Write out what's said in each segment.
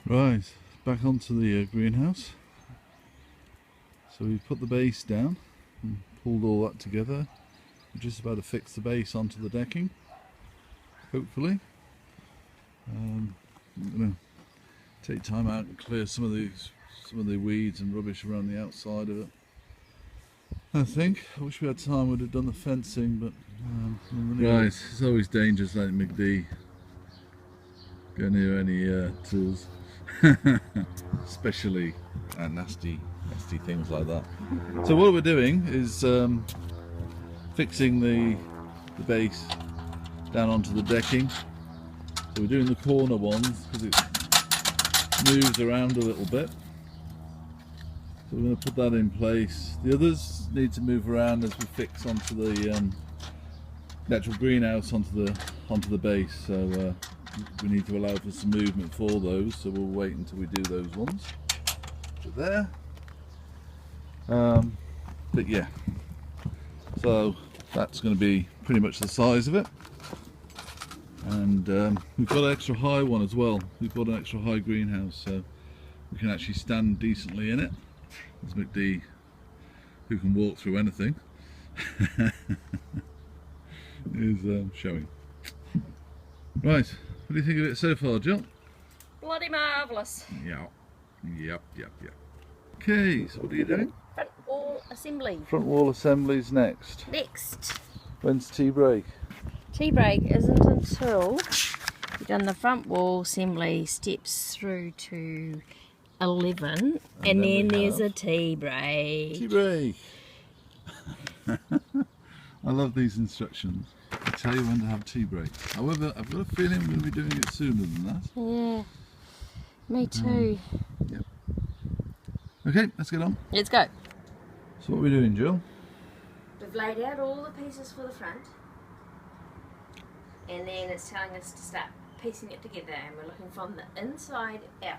Right, back onto the greenhouse. So we put the base down and pulled all that together. We're just about to fix the base onto the decking, hopefully. I'm going to take time out and clear some of the weeds and rubbish around the outside of it. I think. I wish we had time, we'd have done the fencing, but right, it's always dangerous letting McD go near any tools, especially nasty things like that. So what we're doing is fixing the base down onto the decking. So we're doing the corner ones because it moves around a little bit. So we're going to put that in place. The others need to move around as we fix onto the actual greenhouse onto the base. So we need to allow for some movement for those. So we'll wait until we do those ones. So there. But yeah. So that's going to be pretty much the size of it. And we've got an extra high one as well. We've got an extra high greenhouse, so we can actually stand decently in it. There's McD, who can walk through anything, is showing. Right, what do you think of it so far, Jill? Bloody marvellous. Yep. Okay, so what are you doing? Front wall assembly. Front wall assembly's next. When's tea break? Tea break isn't until we've done the front wall assembly steps through to 11 and then there's a tea break. Tea break! I love these instructions. They tell you when to have tea break. However, I've got a feeling we're going to be doing it sooner than that. Yeah, me too. Yep. Okay, let's get on. Let's go. So what are we doing, Jill? We've laid out all the pieces for the front and then it's telling us to start piecing it together and we're looking from the inside out.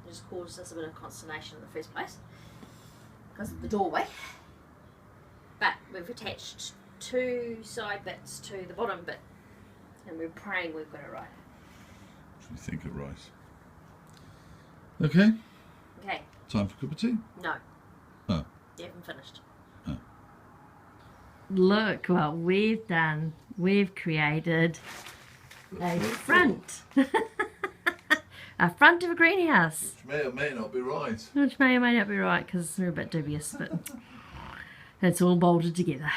It just caused us a bit of consternation in the first place because of the doorway, but we've attached two side bits to the bottom bit and we're praying we've got it right. We think it right. Okay. Okay. Time for a cup of tea? No. Oh. You haven't finished. Oh. Look what we've done. We've created a front. A front of a greenhouse. Which may or may not be right. Which may or may not be right because we're a bit dubious, but it's all bolted together.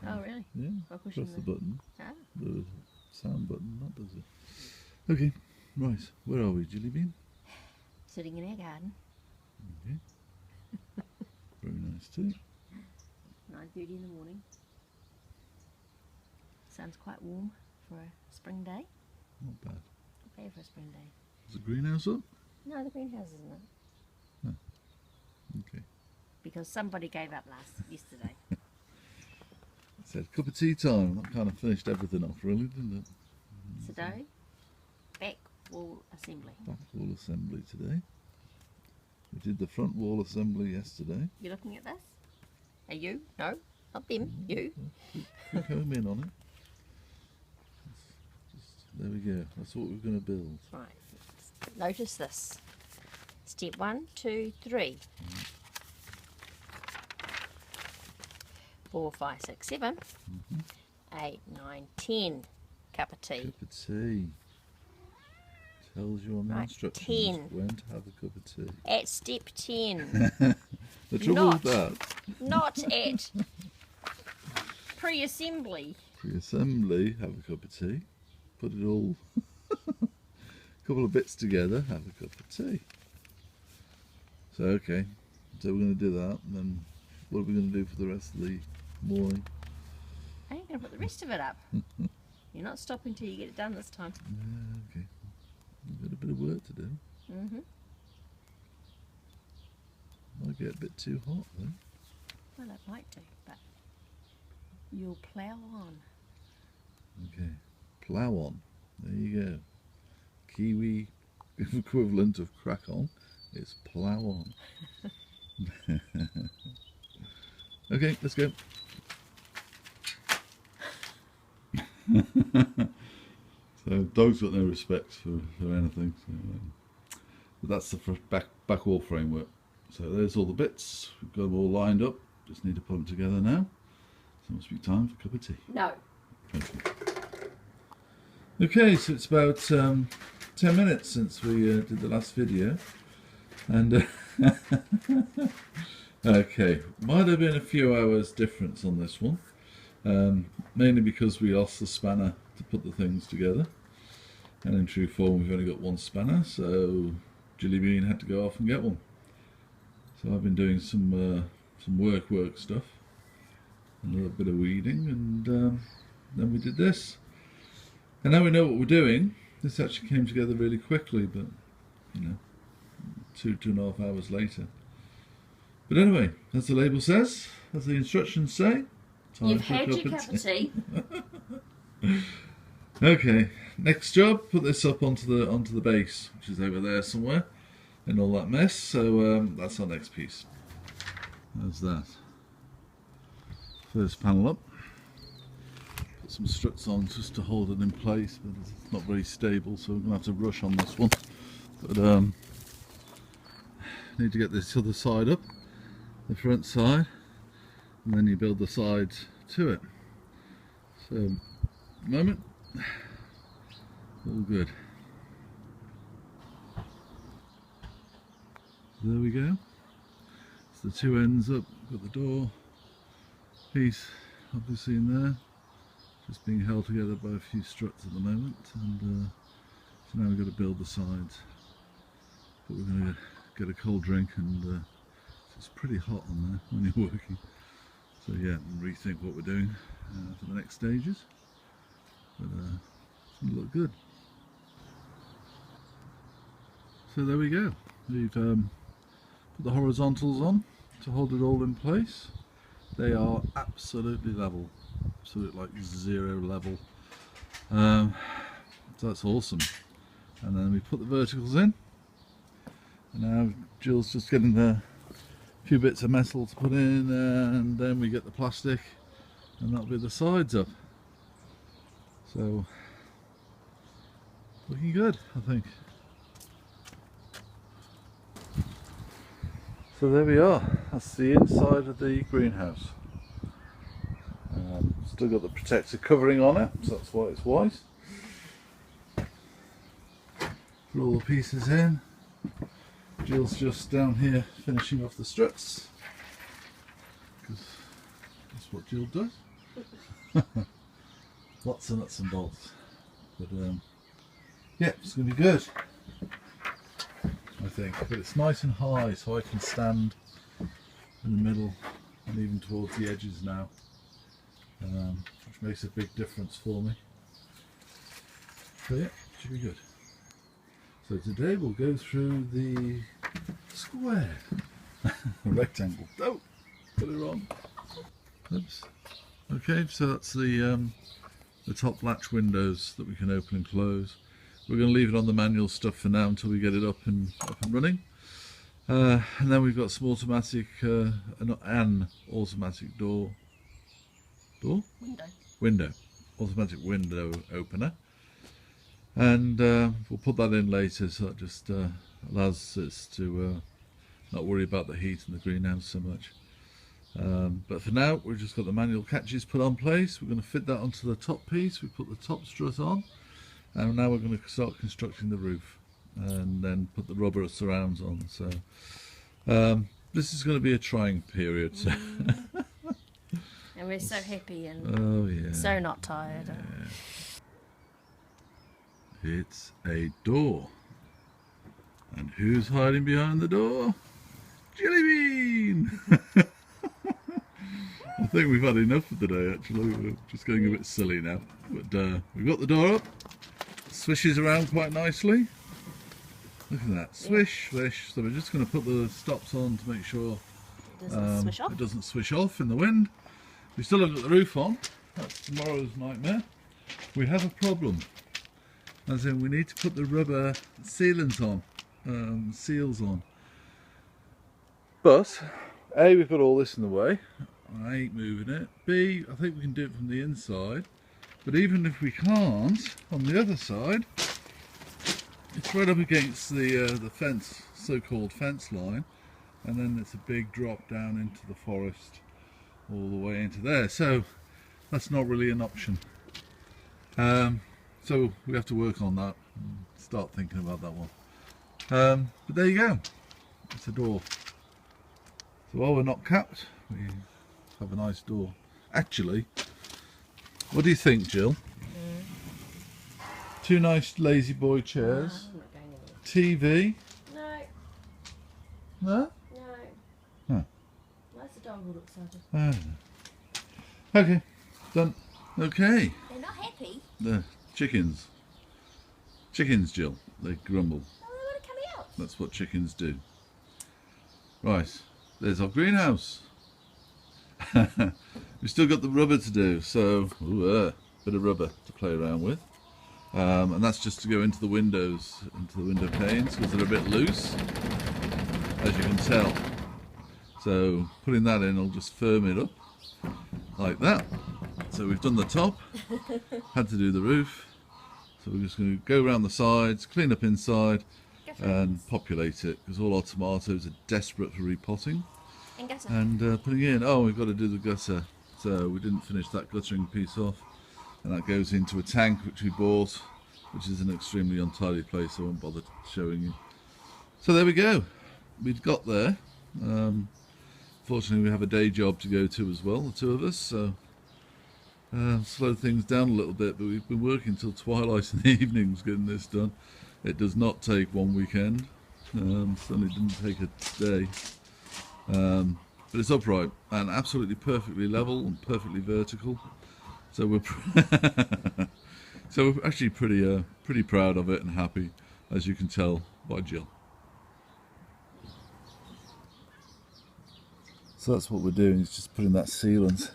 Oh really? Yeah. Press the button. Ah. The sound button, that does it. Okay, right. Where are we, Jilly Bean? Sitting in our garden. Okay. Very nice too. 9:30 in the morning. Sun's quite warm for a spring day. Not bad. Not bad for a spring day. Is the greenhouse up? No, the greenhouse isn't up. No. Okay. Because somebody gave up yesterday. It said cup of tea time. That kind of finished everything off, really, didn't it? Today, back wall assembly. Back wall assembly today. We did the front wall assembly yesterday. You looking at this? Are you? No, not them. You. Quick home in on it. There we go. That's what we're going to build. Right. Notice this. Step 1, 2, 3. 4, 5, 6, 7. 8, 9, 10. Cup of tea. Cup of tea. Tells you on the instructions 10. when to have a cup of tea. At step 10. The trouble with that. Not at pre-assembly. Pre-assembly, have a cup of tea. Put it all, a couple of bits together, have a cup of tea. So okay, so we're going to do that, and then what are we going to do for the rest of the morning? I ain't going to put the rest of it up. You're not stopping till you get it done this time. Yeah, okay. We've got a bit of work to do. Might get a bit too hot though. Well, it might do, but you'll plough on. Okay, plough on. There you go. Kiwi equivalent of crack on is plough on. Okay, let's go. So dogs got no respect for anything. So, but that's the back wall framework. So there's all the bits. We've got them all lined up. Just need to put them together now. So it must be time for a cup of tea. No. Okay, so it's about 10 minutes since we did the last video. And okay, might have been a few hours difference on this one. Mainly because we lost the spanner to put the things together. And in true form, we've only got one spanner, so Jilly Bean had to go off and get one. So I've been doing some work stuff, and a little bit of weeding, and then we did this. And now we know what we're doing. This actually came together really quickly, but you know, 2.5 hours later. But anyway, as the label says, as the instructions say, time You've for a had your cup of tea. Okay, next job, put this up onto the base, which is over there somewhere, in all that mess. So that's our next piece. There's that. First panel up. Put some struts on just to hold it in place, but it's not very stable, so we're going to have to rush on this one. But need to get this other side up, the front side, and then you build the sides to it. So, at the moment, all good. There we go. So the two ends up, got the door piece obviously in there, just being held together by a few struts at the moment, and so now we've got to build the sides. But we're going to get a cold drink, and it's pretty hot on there when you're working. So yeah, and rethink what we're doing for the next stages. But it's going to look good. So there we go. We've put the horizontals on to hold it all in place. They are absolutely level, absolutely like zero level. So that's awesome. And then we put the verticals in. And now Jill's just getting a few bits of metal to put in, and then we get the plastic, and that'll be the sides up. So looking good, I think. So there we are. That's the inside of the greenhouse. Still got the protective covering on it, so that's why it's white. Put all the pieces in. Jill's just down here finishing off the struts, because that's what Jill does. Lots of nuts and bolts. But yeah, it's going to be good, I think. But it's nice and high, so I can stand in the middle and even towards the edges now, which makes a big difference for me. So yeah, should be good. So today we'll go through the square, rectangle. Oh, put it wrong. Oops. Okay, so that's the top latch windows that we can open and close. We're going to leave it on the manual stuff for now until we get it up and running. And then we've got some automatic, an automatic window, automatic window opener. And we'll put that in later, so that just allows us to not worry about the heat in the greenhouse so much. But for now, we've just got the manual catches put on place. We're going to fit that onto the top piece. We put the top strut on, and now we're going to start constructing the roof, and then put the rubber surrounds on. So this is going to be a trying period. So. And we're so happy and so not tired. Yeah. It's a door. And who's hiding behind the door? Jilly Bean! I think we've had enough for today, actually. We're just getting a bit silly now. But we've got the door up. It swishes around quite nicely. Look at that. Swish, swish. So we're just going to put the stops on to make sure it doesn't swish off in the wind. We still haven't got the roof on. That's tomorrow's nightmare. We have a problem. As in, we need to put the rubber sealants on, seals on. But A, we've got all this in the way. I ain't moving it. B, I think we can do it from the inside. But even if we can't, on the other side, it's right up against the fence, so-called fence line, and then it's a big drop down into the forest all the way into there. So that's not really an option. So we have to work on that and start thinking about that one. But there you go. It's a door. So while we're not capped, we have a nice door. Actually, what do you think, Jill? Two nice lazy boy chairs. I'm not going TV. anywhere. No? No. Huh. Why's the dog all excited? I don't know. Okay, done. Okay. They're not happy. The chickens. Chickens, Jill. They grumble. Oh, they want to come out. That's what chickens do. Right, there's our greenhouse. We've still got the rubber to do, so bit of rubber to play around with. And that's just to go into the windows, into the window panes, because they're a bit loose, as you can tell. So putting that in will just firm it up, like that. So we've done the top, had to do the roof. So we're just going to go around the sides, clean up inside, and populate it, because all our tomatoes are desperate for repotting. And gutter. And putting in, oh, we've got to do the gutter. So we didn't finish that guttering piece off. And that goes into a tank which we bought, which is an extremely untidy place, so I won't bother showing you. So there we go. We've got there. Fortunately, we have a day job to go to as well, the two of us, so slow things down a little bit, but we've been working till twilight in the evenings getting this done. It does not take one weekend. Certainly didn't take a day. But it's upright and absolutely perfectly level and perfectly vertical. So we're actually pretty proud of it and happy, as you can tell by Jill. So that's what we're doing, is just putting that sealant.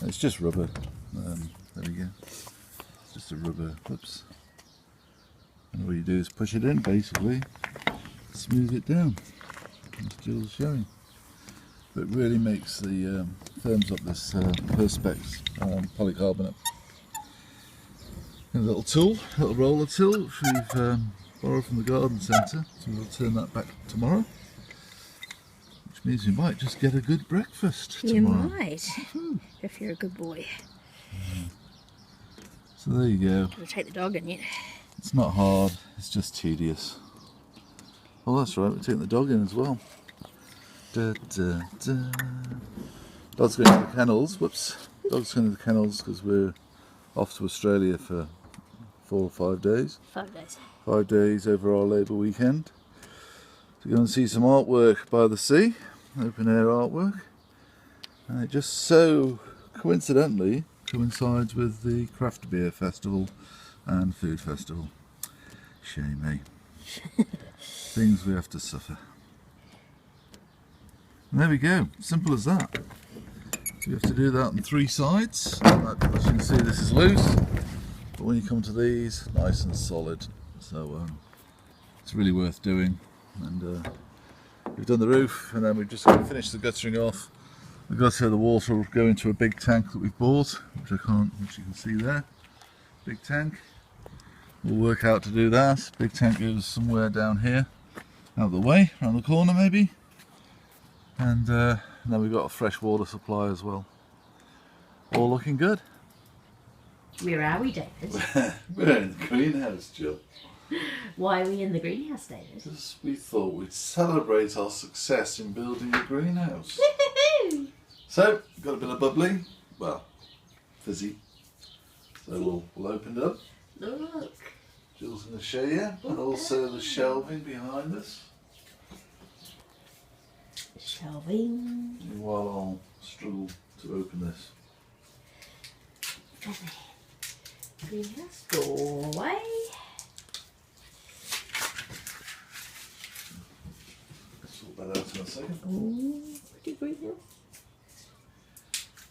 It's just rubber. There we go. It's just a rubber. Whoops. And all you do is push it in, basically, smooth it down, as Jill's showing. But it really makes the firms up this Perspex polycarbonate. And a little tool, a little roller tool, which we've borrowed from the garden centre. So we'll turn that back tomorrow, which means we might just get a good breakfast tomorrow. You might, if you're a good boy. So there you go. Gotta take the dog in yet. It's not hard, it's just tedious. Oh, that's right, we're taking the dog in as well. Da, da, da. Dog's going to the kennels. Whoops. Dog's going to the kennels because we're off to Australia for 4 or 5 days. 5 days. 5 days over our Labour weekend to go and see some artwork by the sea, open air artwork. And it just so coincidentally coincides with the craft beer festival and food festival. Shame, eh? Things we have to suffer. And there we go, simple as that. So you have to do that on 3 sides. As you can see, this is loose, but when you come to these, nice and solid. So it's really worth doing. And we've done the roof, and then we've just got to finish the guttering off. The gutter, the water will go into a big tank that we've bought, which you can see there. Big tank. We'll work out to do that. Big tank goes somewhere down here, out of the way, around the corner maybe. And then we've got a fresh water supply as well. All looking good. Where are we, David? We're in the greenhouse, Jill. Why are we in the greenhouse, David? Because we thought we'd celebrate our success in building a greenhouse. So, got a bit of bubbly, well, fizzy. So we'll open it up. Look. Jill's going to show you, and also the shelving behind us. Shelving. While I'll struggle to open this. Greenhouse doorway. Sort that out in a second. Ooh, pretty greenhouse.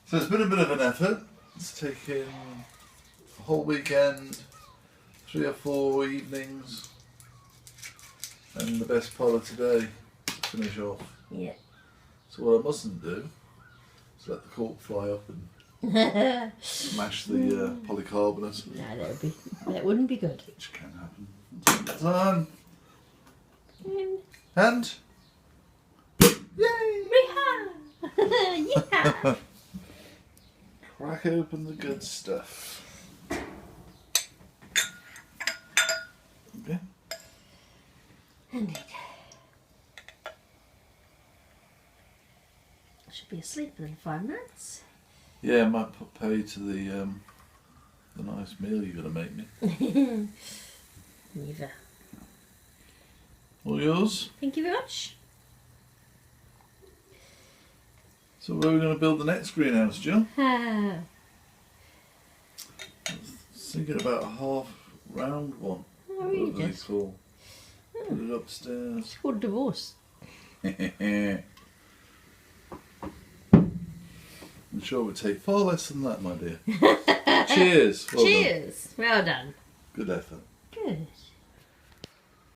So it's been a bit of an effort. It's taken a whole weekend, 3 or 4 evenings, and the best part of today to finish off. Yeah. So what I mustn't do is let the cork fly up and Smash the polycarbonate. No, that wouldn't be good. Which can happen from time to time. And yay! Yeah. Crack open the good stuff. Okay. Indeed. I should be asleep in 5 minutes. Yeah, I might pay to the nice meal you're gonna make me. Never. All yours. Thank you very much. So where are we going to build the next greenhouse, Jill? Ah. Thinking about a half round one. Oh, Whatever really they just? call. Put it upstairs. It's called divorce. I'm sure it would take far less than that, my dear. Cheers. Well done. Cheers. Well done. Good effort.